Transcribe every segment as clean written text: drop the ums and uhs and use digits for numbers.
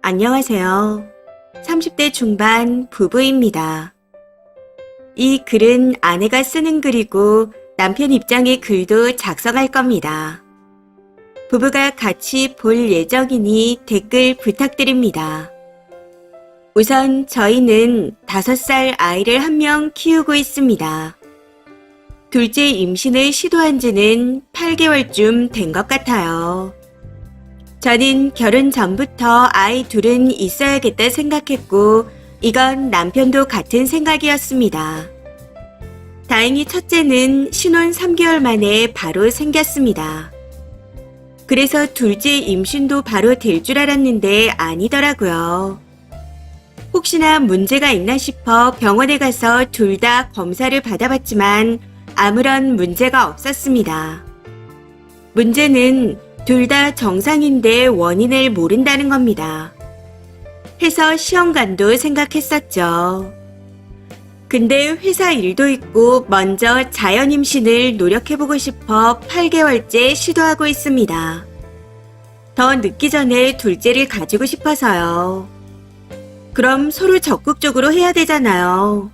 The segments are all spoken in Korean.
안녕하세요. 30대 중반 부부입니다. 이 글은 아내가 쓰는 글이고 남편 입장의 글도 작성할 겁니다. 부부가 같이 볼 예정이니 댓글 부탁드립니다. 우선 저희는 5살 아이를 한 명 키우고 있습니다. 둘째 임신을 시도한 지는 8개월쯤 된 것 같아요. 저는 결혼 전부터 아이 둘은 있어야겠다 생각했고 이건 남편도 같은 생각이었습니다. 다행히 첫째는 신혼 3개월 만에 바로 생겼습니다. 그래서 둘째 임신도 바로 될 줄 알았는데 아니더라고요. 혹시나 문제가 있나 싶어 병원에 가서 둘 다 검사를 받아봤지만 아무런 문제가 없었습니다. 문제는 둘 다 정상인데 원인을 모른다는 겁니다. 해서 시험관도 생각했었죠. 근데 회사 일도 있고 먼저 자연임신을 노력해보고 싶어 8개월째 시도하고 있습니다. 더 늦기 전에 둘째를 가지고 싶어서요. 그럼 서로 적극적으로 해야 되잖아요.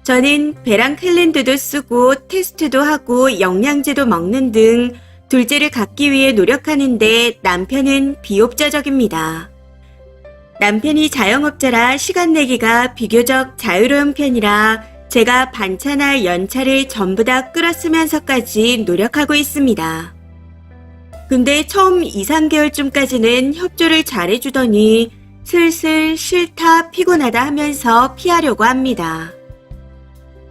저는 배랑 캘린더도 쓰고 테스트도 하고 영양제도 먹는 등 둘째를 갖기 위해 노력하는데 남편은 비옵자적입니다. 남편이 자영업자라 시간 내기가 비교적 자유로운 편이라 제가 반차나 연차를 전부 다 끌어쓰면서까지 노력하고 있습니다. 근데 처음 2, 3개월쯤까지는 협조를 잘해주더니 슬슬 싫다 피곤하다 하면서 피하려고 합니다.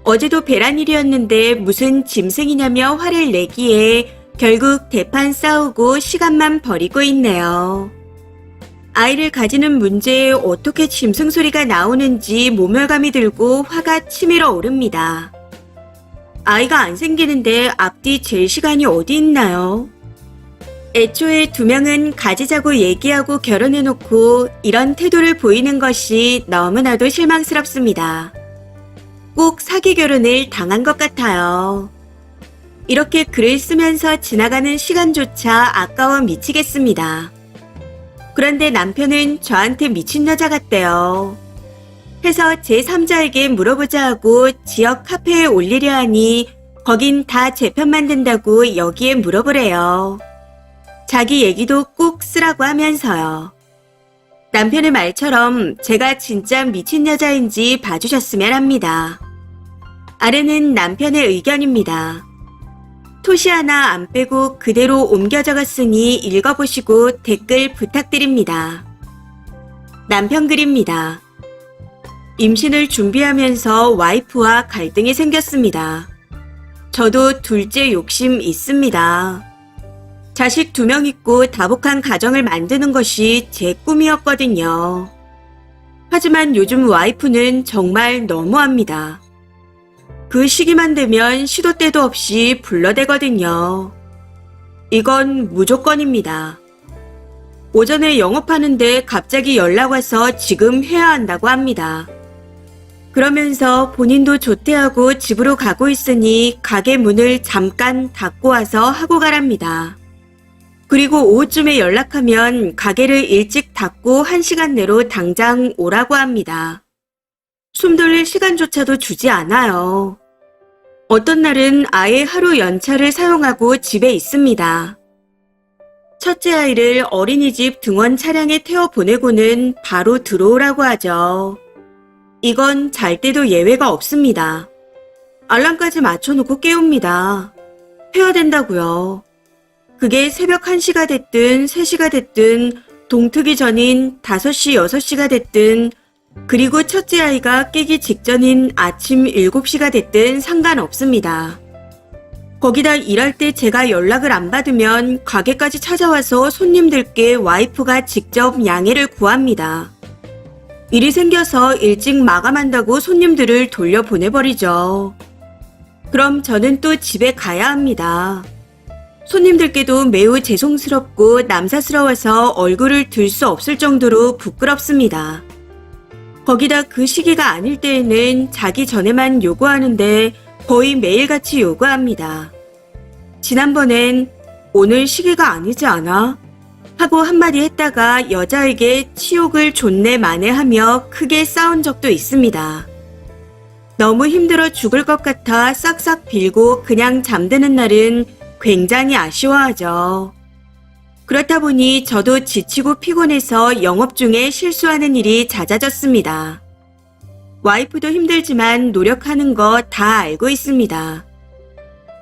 어제도 배란일이었는데 무슨 짐승이냐며 화를 내기에 결국 대판 싸우고 시간만 버리고 있네요. 아이를 가지는 문제에 어떻게 짐승 소리가 나오는지 모멸감이 들고 화가 치밀어 오릅니다. 아이가 안 생기는데 앞뒤 잴 시간이 어디 있나요? 애초에 2명은 가지자고 얘기하고 결혼해놓고 이런 태도를 보이는 것이 너무나도 실망스럽습니다. 꼭 사기 결혼을 당한 것 같아요. 이렇게 글을 쓰면서 지나가는 시간조차 아까워 미치겠습니다. 그런데 남편은 저한테 미친 여자 같대요. 해서 제3자에게 물어보자 하고 지역 카페에 올리려 하니 거긴 다 제 편만 든다고 여기에 물어보래요. 자기 얘기도 꼭 쓰라고 하면서요. 남편의 말처럼 제가 진짜 미친 여자인지 봐주셨으면 합니다. 아래는 남편의 의견입니다. 토시 하나 안 빼고 그대로 옮겨 적었으니 읽어보시고 댓글 부탁드립니다. 남편 글입니다. 임신을 준비하면서 와이프와 갈등이 생겼습니다. 저도 둘째 욕심 있습니다. 자식 2명 있고 다복한 가정을 만드는 것이 제 꿈이었거든요. 하지만 요즘 와이프는 정말 너무합니다. 그 시기만 되면 시도 때도 없이 불러대거든요. 이건 무조건입니다. 오전에 영업하는데 갑자기 연락 와서 지금 해야 한다고 합니다. 그러면서 본인도 조퇴하고 집으로 가고 있으니 가게 문을 잠깐 닫고 와서 하고 가랍니다. 그리고 오후쯤에 연락하면 가게를 일찍 닫고 1시간 내로 당장 오라고 합니다. 숨 돌릴 시간조차도 주지 않아요. 어떤 날은 아예 하루 연차를 사용하고 집에 있습니다. 첫째 아이를 어린이집 등원 차량에 태워 보내고는 바로 들어오라고 하죠. 이건 잘 때도 예외가 없습니다. 알람까지 맞춰놓고 깨웁니다. 해야 된다고요. 그게 새벽 1시가 됐든 3시가 됐든 동트기 전인 5시, 6시가 됐든 그리고 첫째 아이가 깨기 직전인 아침 7시가 됐든 상관없습니다. 거기다 일할 때 제가 연락을 안 받으면 가게까지 찾아와서 손님들께 와이프가 직접 양해를 구합니다. 일이 생겨서 일찍 마감한다고 손님들을 돌려보내버리죠. 그럼 저는 또 집에 가야 합니다. 손님들께도 매우 죄송스럽고 남사스러워서 얼굴을 들 수 없을 정도로 부끄럽습니다. 거기다 그 시기가 아닐 때에는 자기 전에만 요구하는데 거의 매일같이 요구합니다. 지난번엔 오늘 시기가 아니지 않아? 하고 한마디 했다가 여자에게 치욕을 존내 만회하며 크게 싸운 적도 있습니다. 너무 힘들어 죽을 것 같아 싹싹 빌고 그냥 잠드는 날은 굉장히 아쉬워하죠. 그렇다 보니 저도 지치고 피곤해서 영업 중에 실수하는 일이 잦아졌습니다. 와이프도 힘들지만 노력하는 거 다 알고 있습니다.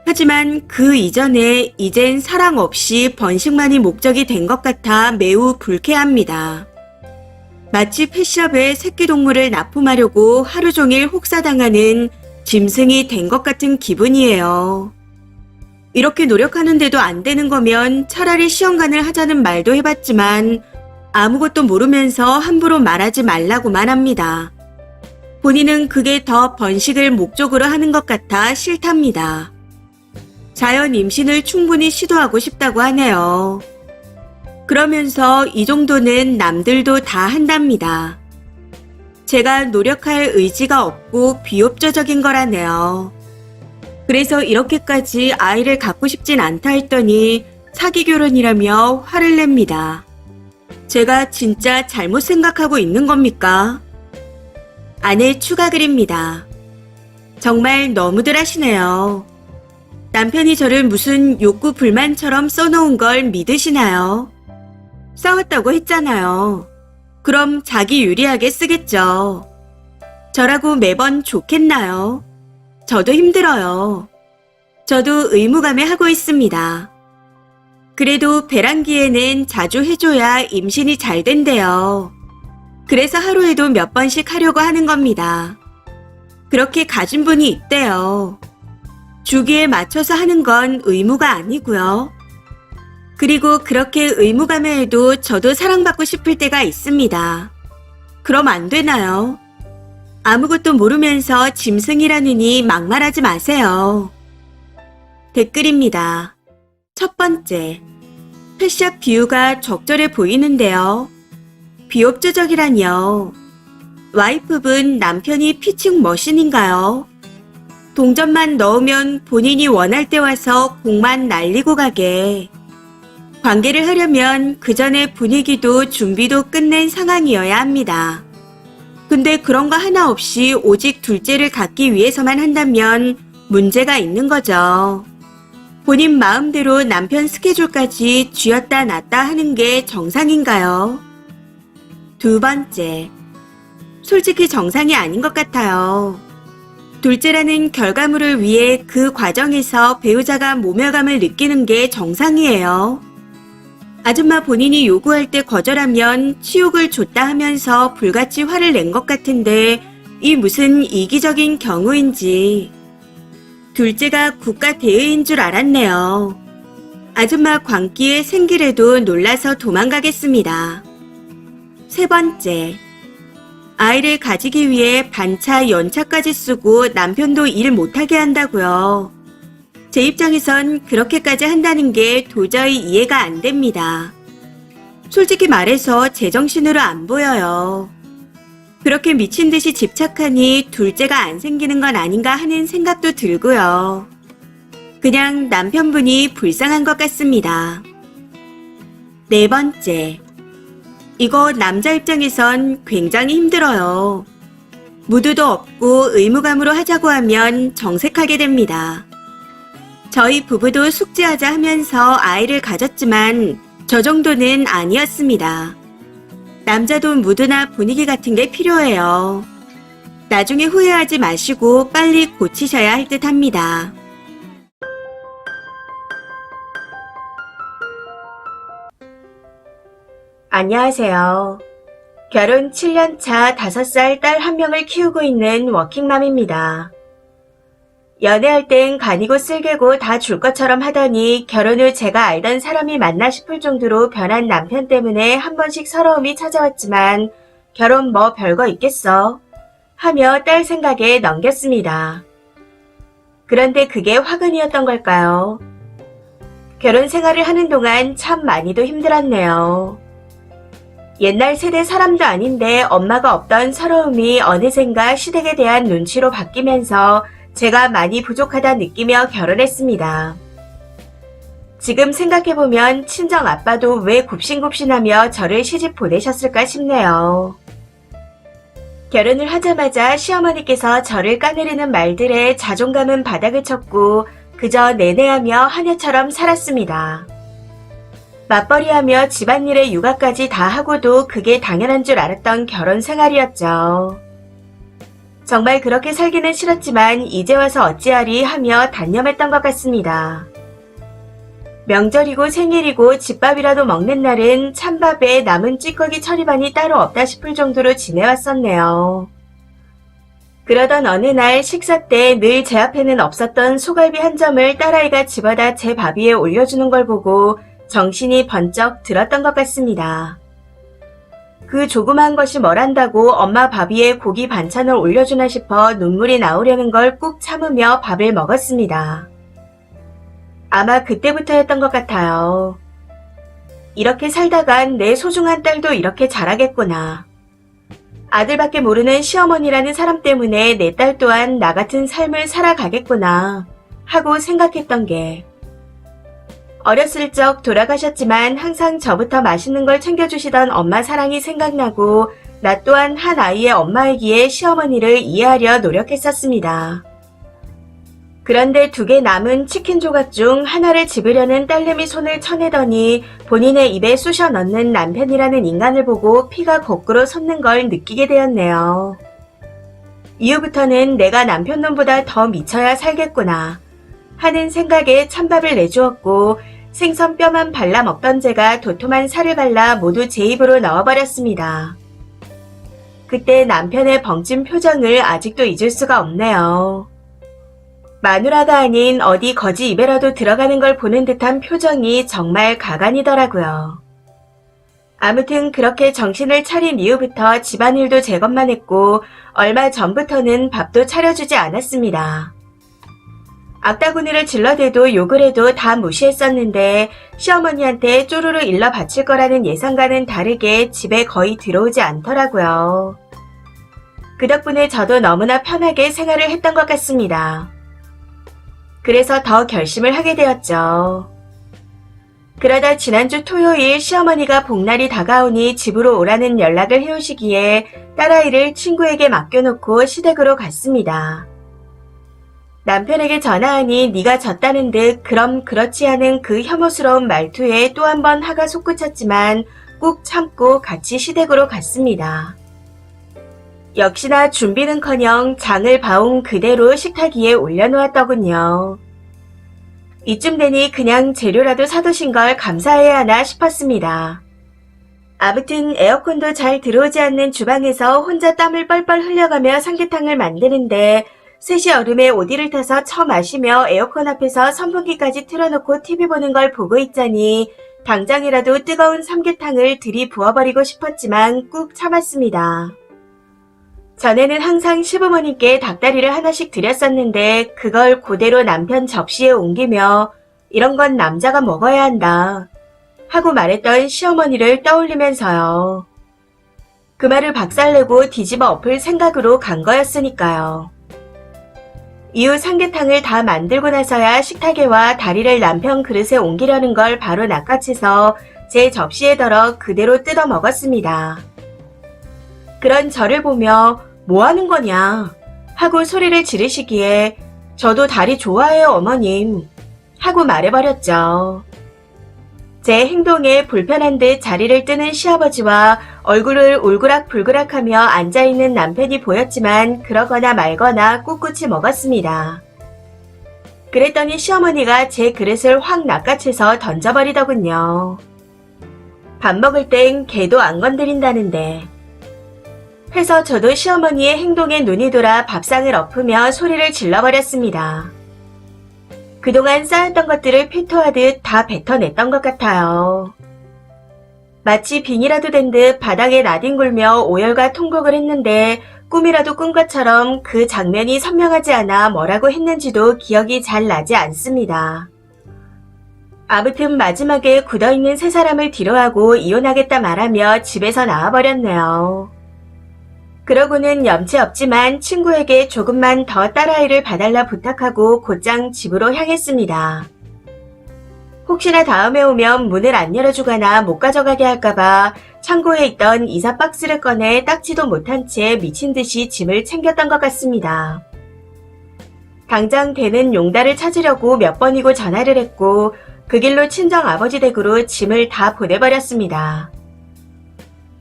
하지만 그 이전에 이젠 사랑 없이 번식만이 목적이 된 것 같아 매우 불쾌합니다. 마치 펫샵에 새끼동물을 납품하려고 하루 종일 혹사당하는 짐승이 된 것 같은 기분이에요. 이렇게 노력하는데도 안 되는 거면 차라리 시험관을 하자는 말도 해봤지만 아무것도 모르면서 함부로 말하지 말라고만 합니다. 본인은 그게 더 번식을 목적으로 하는 것 같아 싫답니다. 자연 임신을 충분히 시도하고 싶다고 하네요. 그러면서 이 정도는 남들도 다 한답니다. 제가 노력할 의지가 없고 비옵저적인 거라네요. 그래서 이렇게까지 아이를 갖고 싶진 않다 했더니 사기 결혼이라며 화를 냅니다. 제가 진짜 잘못 생각하고 있는 겁니까? 아내 추가 글입니다. 정말 너무들 하시네요. 남편이 저를 무슨 욕구 불만처럼 써놓은 걸 믿으시나요? 싸웠다고 했잖아요. 그럼 자기 유리하게 쓰겠죠. 저라고 매번 좋겠나요? 저도 힘들어요. 저도 의무감에 하고 있습니다. 그래도 배란기에는 자주 해줘야 임신이 잘 된대요. 그래서 하루에도 몇 번씩 하려고 하는 겁니다. 그렇게 가진 분이 있대요. 주기에 맞춰서 하는 건 의무가 아니고요. 그리고 그렇게 의무감에 해도 저도 사랑받고 싶을 때가 있습니다. 그럼 안 되나요? 아무것도 모르면서 짐승이라느니 막말하지 마세요. 댓글입니다. 첫 번째, 펫샵 비유가 적절해 보이는데요. 비옵저적이라뇨. 와이프분 남편이 피칭 머신인가요? 동전만 넣으면 본인이 원할 때 와서 공만 날리고 가게. 관계를 하려면 그 전에 분위기도 준비도 끝낸 상황이어야 합니다. 근데 그런 거 하나 없이 오직 둘째를 갖기 위해서만 한다면 문제가 있는 거죠. 본인 마음대로 남편 스케줄까지 쥐었다 놨다 하는 게 정상인가요? 두 번째, 솔직히 정상이 아닌 것 같아요. 둘째라는 결과물을 위해 그 과정에서 배우자가 모멸감을 느끼는 게 정상이에요. 아줌마 본인이 요구할 때 거절하면 치욕을 줬다 하면서 불같이 화를 낸 것 같은데 이 무슨 이기적인 경우인지. 둘째가 국가 대의인 줄 알았네요. 아줌마 광기에 생기래도 놀라서 도망가겠습니다. 세 번째, 아이를 가지기 위해 반차, 연차까지 쓰고 남편도 일 못하게 한다고요. 제 입장에선 그렇게까지 한다는 게 도저히 이해가 안 됩니다. 솔직히 말해서 제정신으로 안 보여요. 그렇게 미친 듯이 집착하니 둘째가 안 생기는 건 아닌가 하는 생각도 들고요. 그냥 남편분이 불쌍한 것 같습니다. 네 번째, 이거 남자 입장에선 굉장히 힘들어요. 무드도 없고 의무감으로 하자고 하면 정색하게 됩니다. 저희 부부도 숙제하자 하면서 아이를 가졌지만 저 정도는 아니었습니다. 남자도 무드나 분위기 같은 게 필요해요. 나중에 후회하지 마시고 빨리 고치셔야 할 듯 합니다. 안녕하세요. 결혼 7년 차 5살 딸 1명을 키우고 있는 워킹맘입니다. 연애할 땐 간이고 쓸개고 다 줄 것처럼 하더니 결혼 후 제가 알던 사람이 맞나 싶을 정도로 변한 남편 때문에 한 번씩 서러움이 찾아왔지만 결혼 뭐 별거 있겠어 하며 딸 생각에 넘겼습니다. 그런데 그게 화근이었던 걸까요? 결혼 생활을 하는 동안 참 많이도 힘들었네요. 옛날 세대 사람도 아닌데 엄마가 없던 서러움이 어느샌가 시댁에 대한 눈치로 바뀌면서 제가 많이 부족하다 느끼며 결혼했습니다. 지금 생각해보면 친정 아빠도 왜 굽신굽신하며 저를 시집 보내셨을까 싶네요. 결혼을 하자마자 시어머니께서 저를 까내리는 말들에 자존감은 바닥을 쳤고 그저 내내하며 하녀처럼 살았습니다. 맞벌이하며 집안일에 육아까지 다 하고도 그게 당연한 줄 알았던 결혼 생활이었죠. 정말 그렇게 살기는 싫었지만 이제 와서 어찌하리 하며 단념했던 것 같습니다. 명절이고 생일이고 집밥이라도 먹는 날은 찬밥에 남은 찌꺼기 처리반이 따로 없다 싶을 정도로 지내왔었네요. 그러던 어느 날 식사 때 늘 제 앞에는 없었던 소갈비 한 점을 딸아이가 집어다 제 밥 위에 올려주는 걸 보고 정신이 번쩍 들었던 것 같습니다. 그 조그마한 것이 뭘 한다고 엄마 밥 위에 고기 반찬을 올려주나 싶어 눈물이 나오려는 걸 꾹 참으며 밥을 먹었습니다. 아마 그때부터였던 것 같아요. 이렇게 살다간 내 소중한 딸도 이렇게 자라겠구나. 아들밖에 모르는 시어머니라는 사람 때문에 내 딸 또한 나 같은 삶을 살아가겠구나 하고 생각했던 게 어렸을 적 돌아가셨지만 항상 저부터 맛있는 걸 챙겨주시던 엄마 사랑이 생각나고 나 또한 한 아이의 엄마이기에 시어머니를 이해하려 노력했었습니다. 그런데 2개 남은 치킨 조각 중 하나를 집으려는 딸내미 손을 쳐내더니 본인의 입에 쑤셔 넣는 남편이라는 인간을 보고 피가 거꾸로 솟는 걸 느끼게 되었네요. 이후부터는 내가 남편 놈보다 더 미쳐야 살겠구나 하는 생각에 찬밥을 내주었고 생선 뼈만 발라 먹던 제가 도톰한 살을 발라 모두 제 입으로 넣어버렸습니다. 그때 남편의 벙찐 표정을 아직도 잊을 수가 없네요. 마누라가 아닌 어디 거지 입에라도 들어가는 걸 보는 듯한 표정이 정말 가관이더라고요. 아무튼 그렇게 정신을 차린 이후부터 집안일도 제 것만 했고 얼마 전부터는 밥도 차려주지 않았습니다. 악다구니를 질러대도 욕을 해도 다 무시했었는데 시어머니한테 쪼르르 일러 바칠 거라는 예상과는 다르게 집에 거의 들어오지 않더라고요. 그 덕분에 저도 너무나 편하게 생활을 했던 것 같습니다. 그래서 더 결심을 하게 되었죠. 그러다 지난주 토요일 시어머니가 복날이 다가오니 집으로 오라는 연락을 해오시기에 딸아이를 친구에게 맡겨놓고 시댁으로 갔습니다. 남편에게 전화하니 네가 졌다는 듯 그럼 그렇지 않은 그 혐오스러운 말투에 또 한 번 화가 솟구쳤지만 꾹 참고 같이 시댁으로 갔습니다. 역시나 준비는커녕 장을 봐온 그대로 식탁 위에 올려놓았더군요. 이쯤 되니 그냥 재료라도 사두신 걸 감사해야 하나 싶었습니다. 아무튼 에어컨도 잘 들어오지 않는 주방에서 혼자 땀을 뻘뻘 흘려가며 삼계탕을 만드는데 셋이 얼음에 오디를 타서 쳐 마시며 에어컨 앞에서 선풍기까지 틀어놓고 TV 보는 걸 보고 있자니 당장이라도 뜨거운 삼계탕을 들이부어버리고 싶었지만 꾹 참았습니다. 전에는 항상 시부모님께 닭다리를 하나씩 드렸었는데 그걸 그대로 남편 접시에 옮기며 이런 건 남자가 먹어야 한다 하고 말했던 시어머니를 떠올리면서요. 그 말을 박살내고 뒤집어 엎을 생각으로 간 거였으니까요. 이후 삼계탕을 다 만들고 나서야 식탁에 와 다리를 남편 그릇에 옮기려는 걸 바로 낚아채서 제 접시에 덜어 그대로 뜯어 먹었습니다. 그런 저를 보며 뭐 하는 거냐 하고 소리를 지르시기에 저도 다리 좋아해요 어머님 하고 말해버렸죠. 제 행동에 불편한 듯 자리를 뜨는 시아버지와 얼굴을 울그락불그락하며 앉아있는 남편이 보였지만 그러거나 말거나 꿋꿋이 먹었습니다. 그랬더니 시어머니가 제 그릇을 확 낚아채서 던져버리더군요. 밥 먹을 땐 개도 안 건드린다는데 해서 저도 시어머니의 행동에 눈이 돌아 밥상을 엎으며 소리를 질러버렸습니다. 그동안 쌓였던 것들을 피토하듯 다 뱉어냈던 것 같아요. 마치 빙이라도 된 듯 바닥에 나뒹굴며 오열과 통곡을 했는데 꿈이라도 꾼 것처럼 그 장면이 선명하지 않아 뭐라고 했는지도 기억이 잘 나지 않습니다. 아무튼 마지막에 굳어있는 세 사람을 뒤로하고 이혼하겠다 말하며 집에서 나와버렸네요. 그러고는 염치 없지만 친구에게 조금만 더 딸아이를 봐달라 부탁하고 곧장 집으로 향했습니다. 혹시나 다음에 오면 문을 안 열어주거나 못 가져가게 할까봐 창고에 있던 이사 박스를 꺼내 닦지도 못한 채 미친 듯이 짐을 챙겼던 것 같습니다. 당장 되는 용달을 찾으려고 몇 번이고 전화를 했고 그 길로 친정 아버지 댁으로 짐을 다 보내버렸습니다.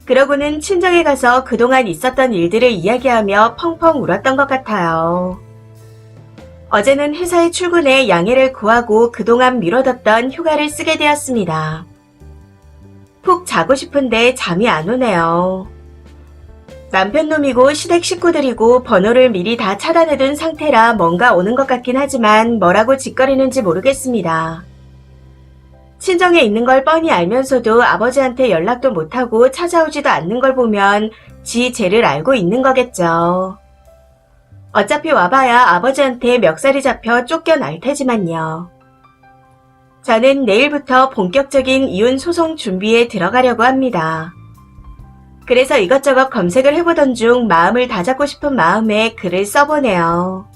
그러고는 친정에 가서 그동안 있었던 일들을 이야기하며 펑펑 울었던 것 같아요. 어제는 회사에 출근해 양해를 구하고 그동안 미뤄뒀던 휴가를 쓰게 되었습니다. 푹 자고 싶은데 잠이 안 오네요. 남편 놈이고 시댁 식구들이고 번호를 미리 다 차단해둔 상태라 뭔가 오는 것 같긴 하지만 뭐라고 짓거리는지 모르겠습니다. 친정에 있는 걸 뻔히 알면서도 아버지한테 연락도 못하고 찾아오지도 않는 걸 보면 지 죄를 알고 있는 거겠죠. 어차피 와봐야 아버지한테 멱살이 잡혀 쫓겨날 테지만요. 저는 내일부터 본격적인 이혼 소송 준비에 들어가려고 합니다. 그래서 이것저것 검색을 해보던 중 마음을 다잡고 싶은 마음에 글을 써보네요.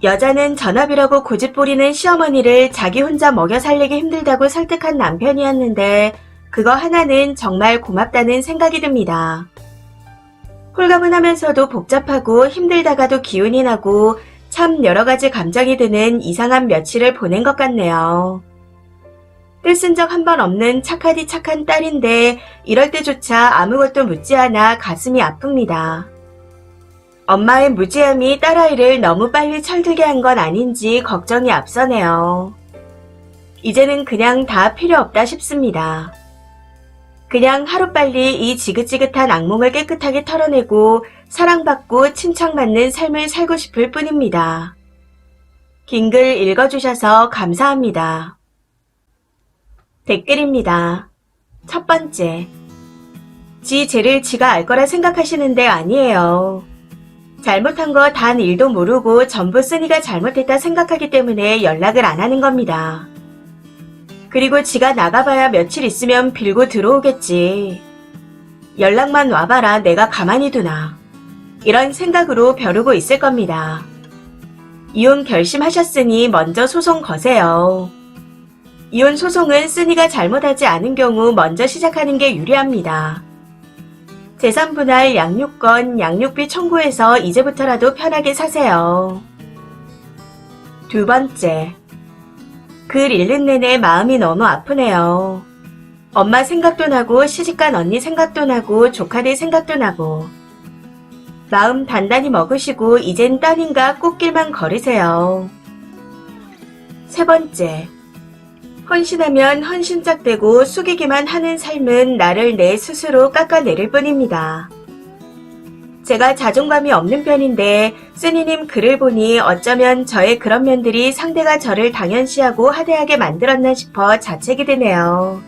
여자는 전업이라고 고집부리는 시어머니를 자기 혼자 먹여 살리기 힘들다고 설득한 남편이었는데 그거 하나는 정말 고맙다는 생각이 듭니다. 홀가분하면서도 복잡하고 힘들다가도 기운이 나고 참 여러가지 감정이 드는 이상한 며칠을 보낸 것 같네요. 떼쓴 적 한 번 없는 착하디 착한 딸인데 이럴 때조차 아무것도 묻지 않아 가슴이 아픕니다. 엄마의 무지함이 딸아이를 너무 빨리 철들게 한 건 아닌지 걱정이 앞서네요. 이제는 그냥 다 필요 없다 싶습니다. 그냥 하루빨리 이 지긋지긋한 악몽을 깨끗하게 털어내고 사랑받고 칭찬받는 삶을 살고 싶을 뿐입니다. 긴 글 읽어주셔서 감사합니다. 댓글입니다. 첫 번째. 지 죄를 지가 알 거라 생각하시는데 아니에요. 잘못한 거 단 1도 모르고 전부 쓰니가 잘못했다 생각하기 때문에 연락을 안 하는 겁니다. 그리고 지가 나가봐야 며칠 있으면 빌고 들어오겠지. 연락만 와봐라 내가 가만히 두나. 이런 생각으로 벼르고 있을 겁니다. 이혼 결심하셨으니 먼저 소송 거세요. 이혼 소송은 쓰니가 잘못하지 않은 경우 먼저 시작하는 게 유리합니다. 재산 분할 양육권, 양육비 청구해서 이제부터라도 편하게 사세요. 두 번째. 글 읽는 내내 마음이 너무 아프네요. 엄마 생각도 나고 시집간 언니 생각도 나고 조카들 생각도 나고 마음 단단히 먹으시고 이젠 딸인가 꽃길만 걸으세요. 세 번째. 헌신하면 헌신짝대고 숙이기만 하는 삶은 나를 내 스스로 깎아내릴 뿐입니다. 제가 자존감이 없는 편인데 쓰니님 글을 보니 어쩌면 저의 그런 면들이 상대가 저를 당연시하고 하대하게 만들었나 싶어 자책이 드네요.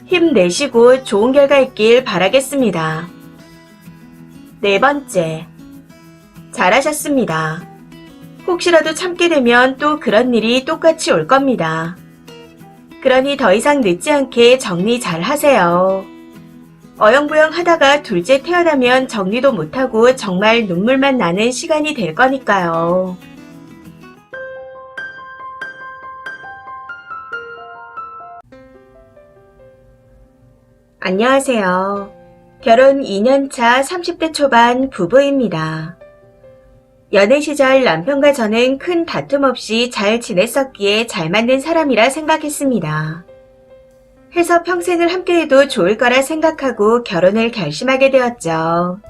힘내시고 좋은 결과 있길 바라겠습니다. 네 번째. 잘하셨습니다. 혹시라도 참게 되면 또 그런 일이 똑같이 올 겁니다. 그러니 더 이상 늦지 않게 정리 잘 하세요. 어영부영 하다가 둘째 태어나면 정리도 못하고 정말 눈물만 나는 시간이 될 거니까요. 안녕하세요. 결혼 2년차 30대 초반 부부입니다. 연애 시절 남편과 저는 큰 다툼 없이 잘 지냈었기에 잘 맞는 사람이라 생각했습니다. 해서 평생을 함께해도 좋을 거라 생각하고 결혼을 결심하게 되었죠.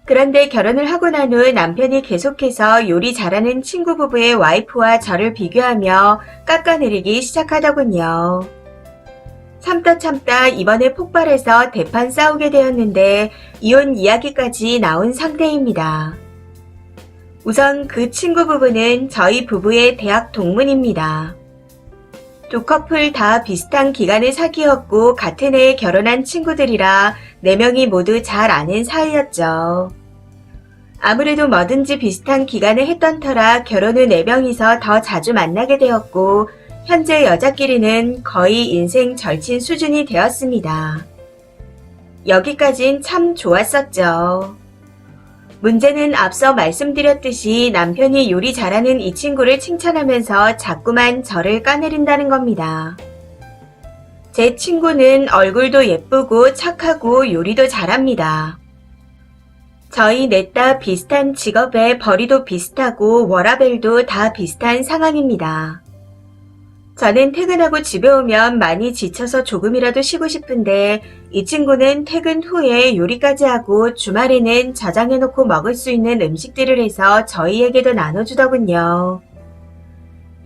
그런데 결혼을 하고 난 후 남편이 계속해서 요리 잘하는 친구 부부의 와이프와 저를 비교하며 깎아내리기 시작하더군요. 참다 이번에 폭발해서 대판 싸우게 되었는데 이혼 이야기까지 나온 상태입니다. 우선 그 친구 부부는 저희 부부의 대학 동문입니다. 두 커플 다 비슷한 기간에 사귀었고 같은 해에 결혼한 친구들이라 4명이 모두 잘 아는 사이였죠. 아무래도 뭐든지 비슷한 기간에 했던 터라 결혼 후 4명이서 더 자주 만나게 되었고 현재 여자끼리는 거의 인생 절친 수준이 되었습니다. 여기까진 참 좋았었죠. 문제는 앞서 말씀드렸듯이 남편이 요리 잘하는 이 친구를 칭찬하면서 자꾸만 저를 까내린다는 겁니다. 제 친구는 얼굴도 예쁘고 착하고 요리도 잘합니다. 저희 넷 다 비슷한 직업에 벌이도 비슷하고 워라밸도 다 비슷한 상황입니다. 저는 퇴근하고 집에 오면 많이 지쳐서 조금이라도 쉬고 싶은데 이 친구는 퇴근 후에 요리까지 하고 주말에는 저장해놓고 먹을 수 있는 음식들을 해서 저희에게도 나눠주더군요.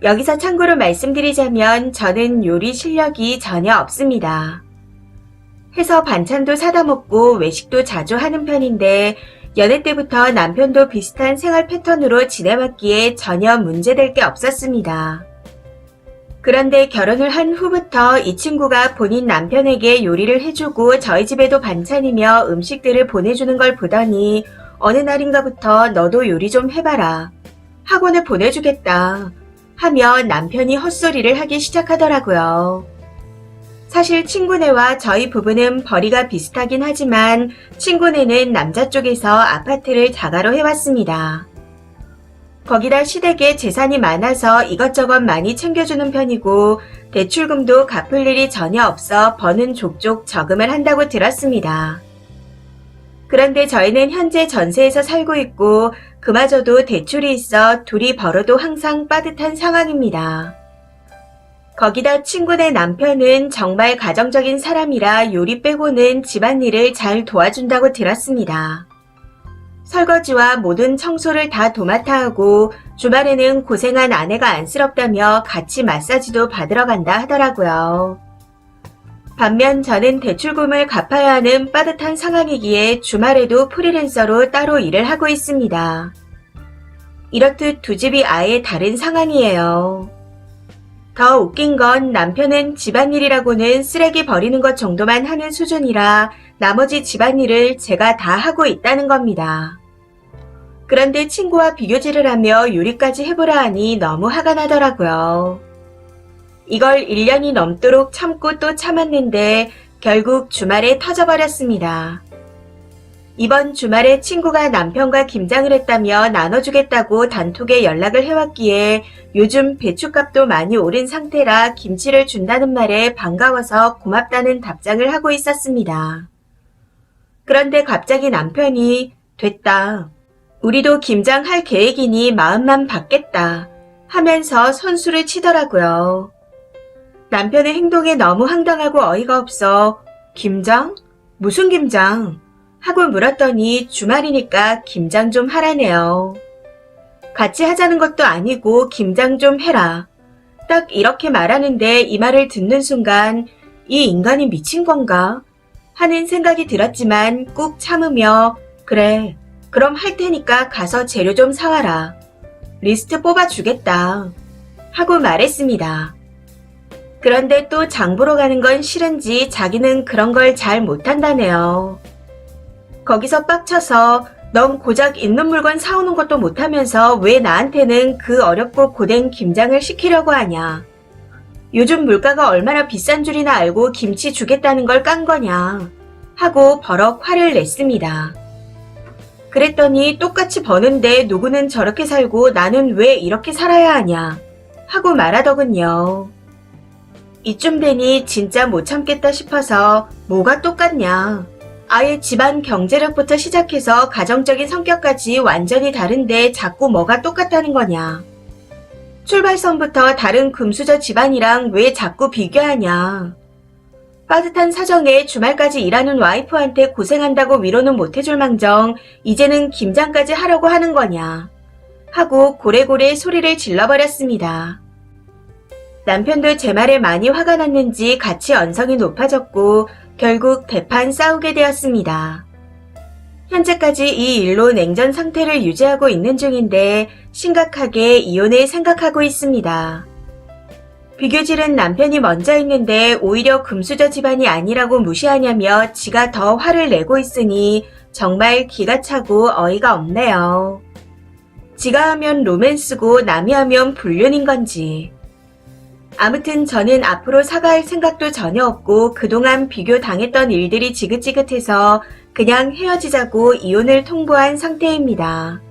여기서 참고로 말씀드리자면 저는 요리 실력이 전혀 없습니다. 해서 반찬도 사다 먹고 외식도 자주 하는 편인데 연애 때부터 남편도 비슷한 생활 패턴으로 지내왔기에 전혀 문제될 게 없었습니다. 그런데 결혼을 한 후부터 이 친구가 본인 남편에게 요리를 해주고 저희 집에도 반찬이며 음식들을 보내주는 걸 보더니 어느 날인가부터 너도 요리 좀 해봐라. 학원에 보내주겠다. 하며 남편이 헛소리를 하기 시작하더라고요. 사실 친구네와 저희 부부는 벌이가 비슷하긴 하지만 친구네는 남자 쪽에서 아파트를 자가로 해왔습니다. 거기다 시댁에 재산이 많아서 이것저것 많이 챙겨주는 편이고 대출금도 갚을 일이 전혀 없어 버는 족족 저금을 한다고 들었습니다. 그런데 저희는 현재 전세에서 살고 있고 그마저도 대출이 있어 둘이 벌어도 항상 빠듯한 상황입니다. 거기다 친구네 남편은 정말 가정적인 사람이라 요리 빼고는 집안일을 잘 도와준다고 들었습니다. 설거지와 모든 청소를 다 도맡아 하고 주말에는 고생한 아내가 안쓰럽다며 같이 마사지도 받으러 간다 하더라고요. 반면 저는 대출금을 갚아야 하는 빠듯한 상황이기에 주말에도 프리랜서로 따로 일을 하고 있습니다. 이렇듯 두 집이 아예 다른 상황이에요. 더 웃긴 건 남편은 집안일이라고는 쓰레기 버리는 것 정도만 하는 수준이라 나머지 집안일을 제가 다 하고 있다는 겁니다. 그런데 친구와 비교질을 하며 요리까지 해보라 하니 너무 화가 나더라고요. 이걸 1년이 넘도록 참고 또 참았는데 결국 주말에 터져버렸습니다. 이번 주말에 친구가 남편과 김장을 했다며 나눠주겠다고 단톡에 연락을 해왔기에 요즘 배춧값도 많이 오른 상태라 김치를 준다는 말에 반가워서 고맙다는 답장을 하고 있었습니다. 그런데 갑자기 남편이 됐다. 우리도 김장할 계획이니 마음만 받겠다 하면서 선수를 치더라고요. 남편의 행동에 너무 황당하고 어이가 없어 김장? 무슨 김장? 하고 물었더니 주말이니까 김장 좀 하라네요. 같이 하자는 것도 아니고 김장 좀 해라. 딱 이렇게 말하는데 이 말을 듣는 순간 이 인간이 미친 건가? 하는 생각이 들었지만 꾹 참으며 그래, 그럼 할 테니까 가서 재료 좀 사와라. 리스트 뽑아주겠다. 하고 말했습니다. 그런데 또 장 보러 가는 건 싫은지 자기는 그런 걸 잘 못한다네요. 거기서 빡쳐서 넌 고작 있는 물건 사오는 것도 못하면서 왜 나한테는 그 어렵고 고된 김장을 시키려고 하냐. 요즘 물가가 얼마나 비싼 줄이나 알고 김치 주겠다는 걸 깐 거냐. 하고 버럭 화를 냈습니다. 그랬더니 똑같이 버는데 누구는 저렇게 살고 나는 왜 이렇게 살아야 하냐. 하고 말하더군요. 이쯤 되니 진짜 못 참겠다 싶어서 뭐가 똑같냐. 아예 집안 경제력부터 시작해서 가정적인 성격까지 완전히 다른데 자꾸 뭐가 똑같다는 거냐. 출발선부터 다른 금수저 집안이랑 왜 자꾸 비교하냐. 빠듯한 사정에 주말까지 일하는 와이프한테 고생한다고 위로는 못해줄 망정 이제는 김장까지 하려고 하는 거냐. 하고 고래고래 소리를 질러버렸습니다. 남편도 제 말에 많이 화가 났는지 같이 언성이 높아졌고 결국 대판 싸우게 되었습니다. 현재까지 이 일로 냉전 상태를 유지하고 있는 중인데 심각하게 이혼을 생각하고 있습니다. 비교질은 남편이 먼저 했는데 오히려 금수저 집안이 아니라고 무시하냐며 지가 더 화를 내고 있으니 정말 기가 차고 어이가 없네요. 지가 하면 로맨스고 남이 하면 불륜인 건지. 아무튼 저는 앞으로 사과할 생각도 전혀 없고 그동안 비교당했던 일들이 지긋지긋해서 그냥 헤어지자고 이혼을 통보한 상태입니다.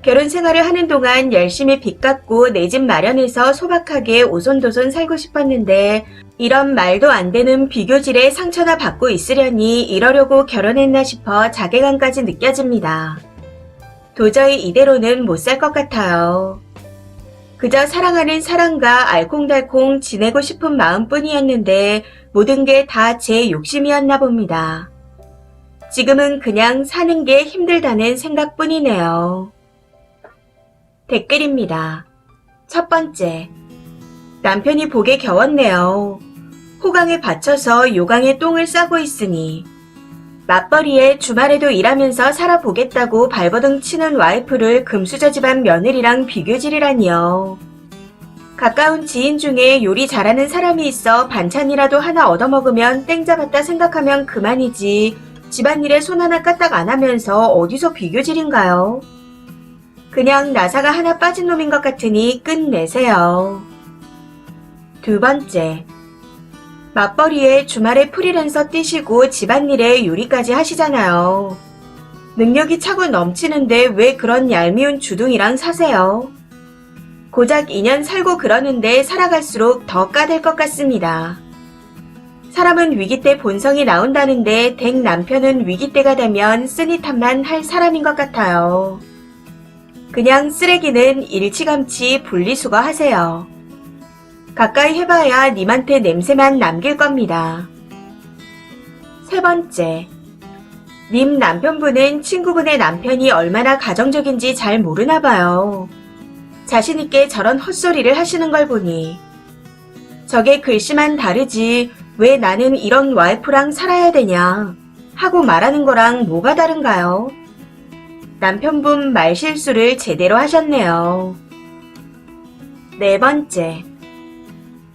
결혼 생활을 하는 동안 열심히 빚 갚고 내 집 마련해서 소박하게 오손도손 살고 싶었는데 이런 말도 안 되는 비교질에 상처나 받고 있으려니 이러려고 결혼했나 싶어 자괴감까지 느껴집니다. 도저히 이대로는 못 살 것 같아요. 그저 사랑하는 사람과 알콩달콩 지내고 싶은 마음뿐이었는데 모든 게 다 제 욕심이었나 봅니다. 지금은 그냥 사는 게 힘들다는 생각뿐이네요. 댓글입니다. 첫 번째, 남편이 복에 겨웠네요. 호강에 받쳐서 요강에 똥을 싸고 있으니 맞벌이에 주말에도 일하면서 살아보겠다고 발버둥 치는 와이프를 금수저 집안 며느리랑 비교질이라니요. 가까운 지인 중에 요리 잘하는 사람이 있어 반찬이라도 하나 얻어먹으면 땡 잡았다 생각하면 그만이지 집안일에 손 하나 까딱 안 하면서 어디서 비교질인가요? 그냥 나사가 하나 빠진 놈인 것 같으니 끝내세요. 두 번째, 맞벌이에 주말에 프리랜서 뛰시고 집안일에 요리까지 하시잖아요. 능력이 차고 넘치는데 왜 그런 얄미운 주둥이랑 사세요? 고작 2년 살고 그러는데 살아갈수록 더 까댈 것 같습니다. 사람은 위기 때 본성이 나온다는데 댁 남편은 위기 때가 되면 쓰니 탓만 할 사람인 것 같아요. 그냥 쓰레기는 일치감치 분리수거 하세요. 가까이 해봐야 님한테 냄새만 남길 겁니다. 세 번째, 님 남편분은 친구분의 남편이 얼마나 가정적인지 잘 모르나 봐요. 자신있게 저런 헛소리를 하시는 걸 보니 저게 글씨만 다르지 왜 나는 이런 와이프랑 살아야 되냐 하고 말하는 거랑 뭐가 다른가요? 남편분 말실수를 제대로 하셨네요. 네 번째,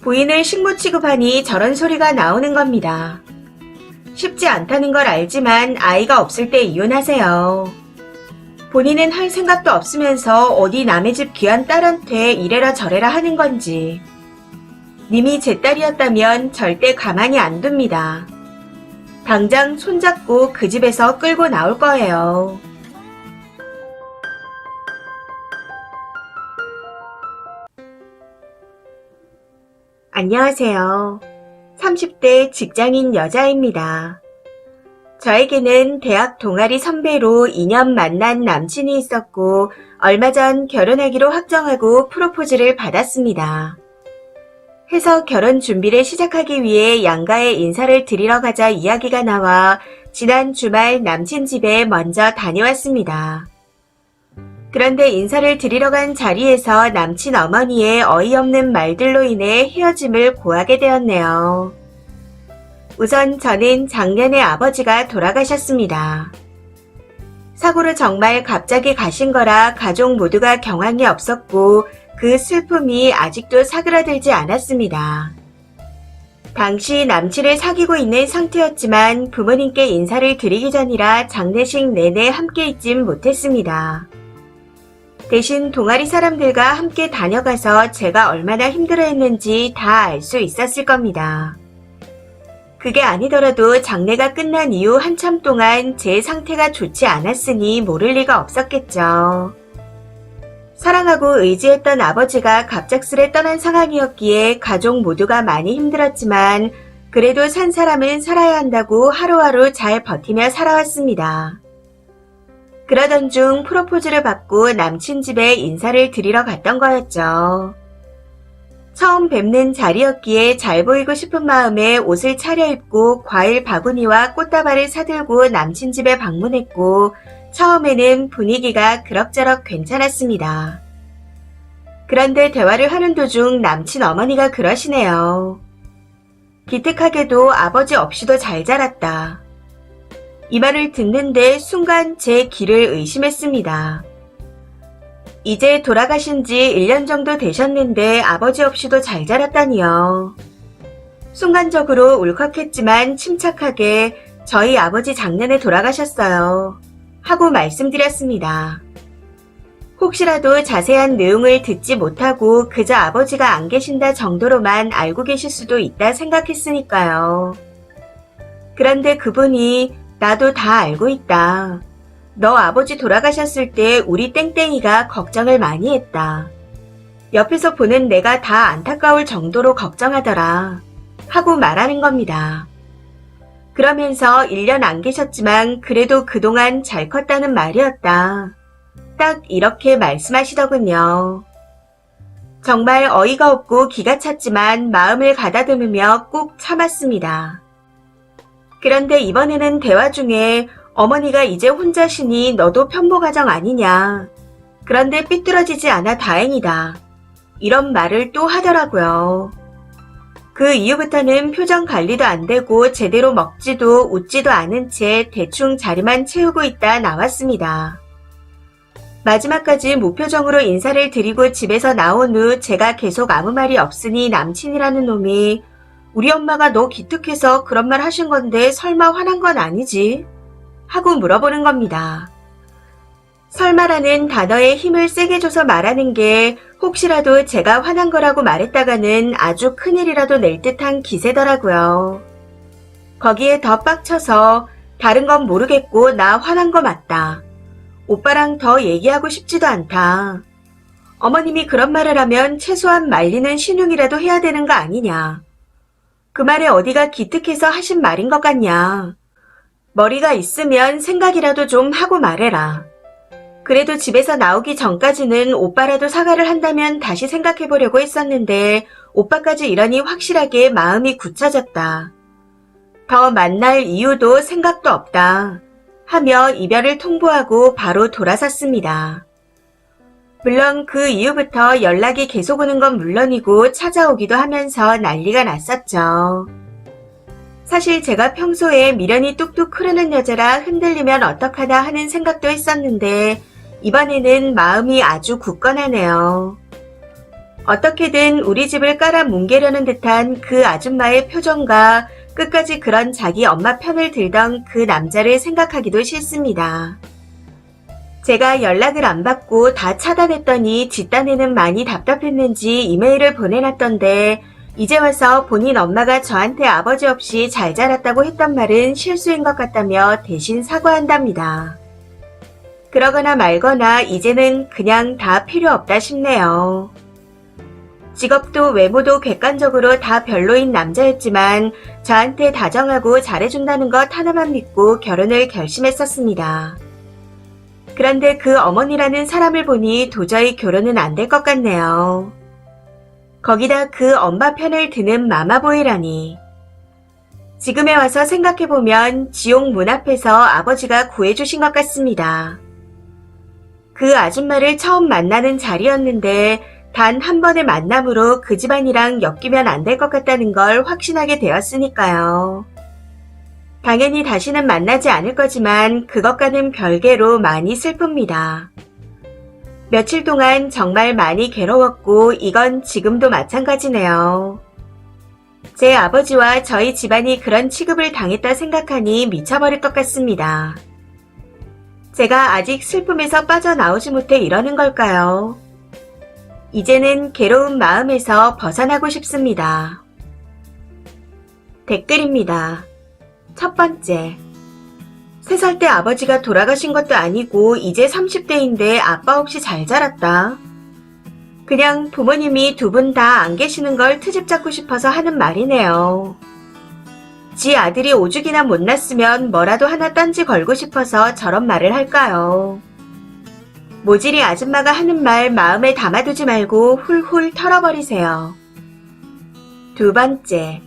부인을 식모 취급하니 저런 소리가 나오는 겁니다. 쉽지 않다는 걸 알지만 아이가 없을 때 이혼하세요. 본인은 할 생각도 없으면서 어디 남의 집 귀한 딸한테 이래라 저래라 하는 건지. 님이 제 딸이었다면 절대 가만히 안 둡니다. 당장 손잡고 그 집에서 끌고 나올 거예요. 안녕하세요. 30대 직장인 여자입니다. 저에게는 대학 동아리 선배로 2년 만난 남친이 있었고 얼마 전 결혼하기로 확정하고 프로포즈를 받았습니다. 해서 결혼 준비를 시작하기 위해 양가에 인사를 드리러 가자 이야기가 나와 지난 주말 남친 집에 먼저 다녀왔습니다. 그런데 인사를 드리러 간 자리에서 남친 어머니의 어이없는 말들로 인해 헤어짐을 고하게 되었네요. 우선 저는 작년에 아버지가 돌아가셨습니다. 사고로 정말 갑자기 가신 거라 가족 모두가 경황이 없었고 그 슬픔이 아직도 사그라들지 않았습니다. 당시 남친을 사귀고 있는 상태였지만 부모님께 인사를 드리기 전이라 장례식 내내 함께 있진 못했습니다. 대신 동아리 사람들과 함께 다녀가서 제가 얼마나 힘들어했는지 다 알 수 있었을 겁니다. 그게 아니더라도 장례가 끝난 이후 한참 동안 제 상태가 좋지 않았으니 모를 리가 없었겠죠. 사랑하고 의지했던 아버지가 갑작스레 떠난 상황이었기에 가족 모두가 많이 힘들었지만 그래도 산 사람은 살아야 한다고 하루하루 잘 버티며 살아왔습니다. 그러던 중 프로포즈를 받고 남친 집에 인사를 드리러 갔던 거였죠. 처음 뵙는 자리였기에 잘 보이고 싶은 마음에 옷을 차려입고 과일 바구니와 꽃다발을 사들고 남친 집에 방문했고 처음에는 분위기가 그럭저럭 괜찮았습니다. 그런데 대화를 하는 도중 남친 어머니가 그러시네요. 기특하게도 아버지 없이도 잘 자랐다. 이 말을 듣는데 순간 제 귀를 의심했습니다. 이제 돌아가신 지 1년 정도 되셨는데 아버지 없이도 잘 자랐다니요. 순간적으로 울컥했지만 침착하게 저희 아버지 작년에 돌아가셨어요. 하고 말씀드렸습니다. 혹시라도 자세한 내용을 듣지 못하고 그저 아버지가 안 계신다 정도로만 알고 계실 수도 있다 생각했으니까요. 그런데 그분이 나도 다 알고 있다. 너 아버지 돌아가셨을 때 우리 땡땡이가 걱정을 많이 했다. 옆에서 보는 내가 다 안타까울 정도로 걱정하더라. 하고 말하는 겁니다. 그러면서 1년 안 계셨지만 그래도 그동안 잘 컸다는 말이었다. 딱 이렇게 말씀하시더군요. 정말 어이가 없고 기가 찼지만 마음을 가다듬으며 꾹 참았습니다. 그런데 이번에는 대화 중에 어머니가 이제 혼자시니 너도 편보가정 아니냐. 그런데 삐뚤어지지 않아 다행이다. 이런 말을 또 하더라고요. 그 이후부터는 표정 관리도 안 되고 제대로 먹지도 웃지도 않은 채 대충 자리만 채우고 있다 나왔습니다. 마지막까지 무표정으로 인사를 드리고 집에서 나온 후 제가 계속 아무 말이 없으니 남친이라는 놈이 우리 엄마가 너 기특해서 그런 말 하신 건데 설마 화난 건 아니지? 하고 물어보는 겁니다. 설마라는 단어에 힘을 세게 줘서 말하는 게 혹시라도 제가 화난 거라고 말했다가는 아주 큰일이라도 낼 듯한 기세더라고요. 거기에 더 빡쳐서 다른 건 모르겠고 나 화난 거 맞다. 오빠랑 더 얘기하고 싶지도 않다. 어머님이 그런 말을 하면 최소한 말리는 신용이라도 해야 되는 거 아니냐. 그 말에 어디가 기특해서 하신 말인 것 같냐. 머리가 있으면 생각이라도 좀 하고 말해라. 그래도 집에서 나오기 전까지는 오빠라도 사과를 한다면 다시 생각해보려고 했었는데 오빠까지 이러니 확실하게 마음이 굳혀졌다. 더 만날 이유도 생각도 없다. 하며 이별을 통보하고 바로 돌아섰습니다. 물론 그 이후부터 연락이 계속 오는 건 물론이고 찾아오기도 하면서 난리가 났었죠. 사실 제가 평소에 미련이 뚝뚝 흐르는 여자라 흔들리면 어떡하나 하는 생각도 했었는데 이번에는 마음이 아주 굳건하네요. 어떻게든 우리 집을 깔아뭉개려는 듯한 그 아줌마의 표정과 끝까지 그런 자기 엄마 편을 들던 그 남자를 생각하기도 싫습니다. 제가 연락을 안 받고 다 차단했더니 뒷단에는 많이 답답했는지 이메일을 보내놨던데 이제 와서 본인 엄마가 저한테 아버지 없이 잘 자랐다고 했던 말은 실수인 것 같다며 대신 사과한답니다. 그러거나 말거나 이제는 그냥 다 필요 없다 싶네요. 직업도 외모도 객관적으로 다 별로인 남자였지만 저한테 다정하고 잘해준다는 것 하나만 믿고 결혼을 결심했었습니다. 그런데 그 어머니라는 사람을 보니 도저히 결혼은 안 될 것 같네요. 거기다 그 엄마 편을 드는 마마보이라니. 지금에 와서 생각해보면 지옥 문 앞에서 아버지가 구해주신 것 같습니다. 그 아줌마를 처음 만나는 자리였는데 단 한 번의 만남으로 그 집안이랑 엮이면 안 될 것 같다는 걸 확신하게 되었으니까요. 당연히 다시는 만나지 않을 거지만 그것과는 별개로 많이 슬픕니다. 며칠 동안 정말 많이 괴로웠고 이건 지금도 마찬가지네요. 제 아버지와 저희 집안이 그런 취급을 당했다 생각하니 미쳐버릴 것 같습니다. 제가 아직 슬픔에서 빠져나오지 못해 이러는 걸까요? 이제는 괴로운 마음에서 벗어나고 싶습니다. 댓글입니다. 첫 번째. 3살 때 아버지가 돌아가신 것도 아니고 이제 30대인데 아빠 없이 잘 자랐다. 그냥 부모님이 두 분 다 안 계시는 걸 트집 잡고 싶어서 하는 말이네요. 지 아들이 오죽이나 못났으면 뭐라도 하나 딴지 걸고 싶어서 저런 말을 할까요? 모질이 아줌마가 하는 말 마음에 담아두지 말고 훌훌 털어버리세요. 두 번째.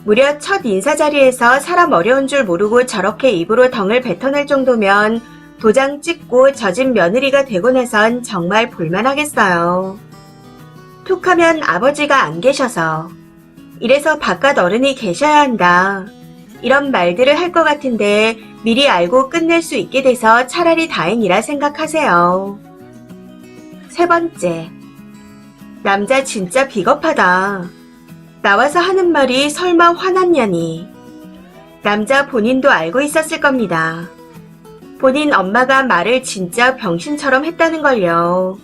무려 첫 인사 자리에서 사람 어려운 줄 모르고 저렇게 입으로 덩을 뱉어낼 정도면 도장 찍고 젖은 며느리가 되고 나선 정말 볼만하겠어요. 툭하면 아버지가 안 계셔서. 이래서 바깥 어른이 계셔야 한다. 이런 말들을 할 것 같은데 미리 알고 끝낼 수 있게 돼서 차라리 다행이라 생각하세요. 세 번째. 남자 진짜 비겁하다. 나와서 하는 말이 설마 화났냐니. 남자 본인도 알고 있었을 겁니다. 본인 엄마가 말을 진짜 병신처럼 했다는 걸요.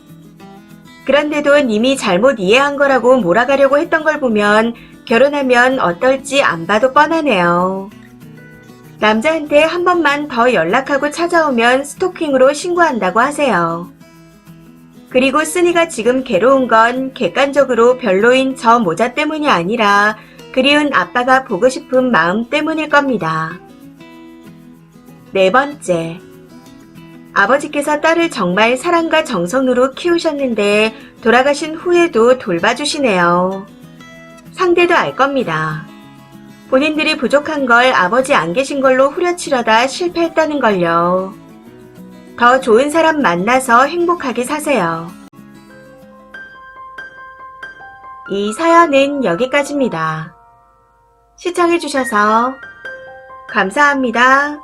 그런데도 님이 잘못 이해한 거라고 몰아가려고 했던 걸 보면 결혼하면 어떨지 안 봐도 뻔하네요. 남자한테 한 번만 더 연락하고 찾아오면 스토킹으로 신고한다고 하세요. 그리고 쓰니가 지금 괴로운 건 객관적으로 별로인 저 모자 때문이 아니라 그리운 아빠가 보고 싶은 마음 때문일 겁니다. 네 번째, 아버지께서 딸을 정말 사랑과 정성으로 키우셨는데 돌아가신 후에도 돌봐주시네요. 상대도 알 겁니다. 본인들이 부족한 걸 아버지 안 계신 걸로 후려치려다 실패했다는 걸요. 더 좋은 사람 만나서 행복하게 사세요. 이 사연은 여기까지입니다. 시청해주셔서 감사합니다.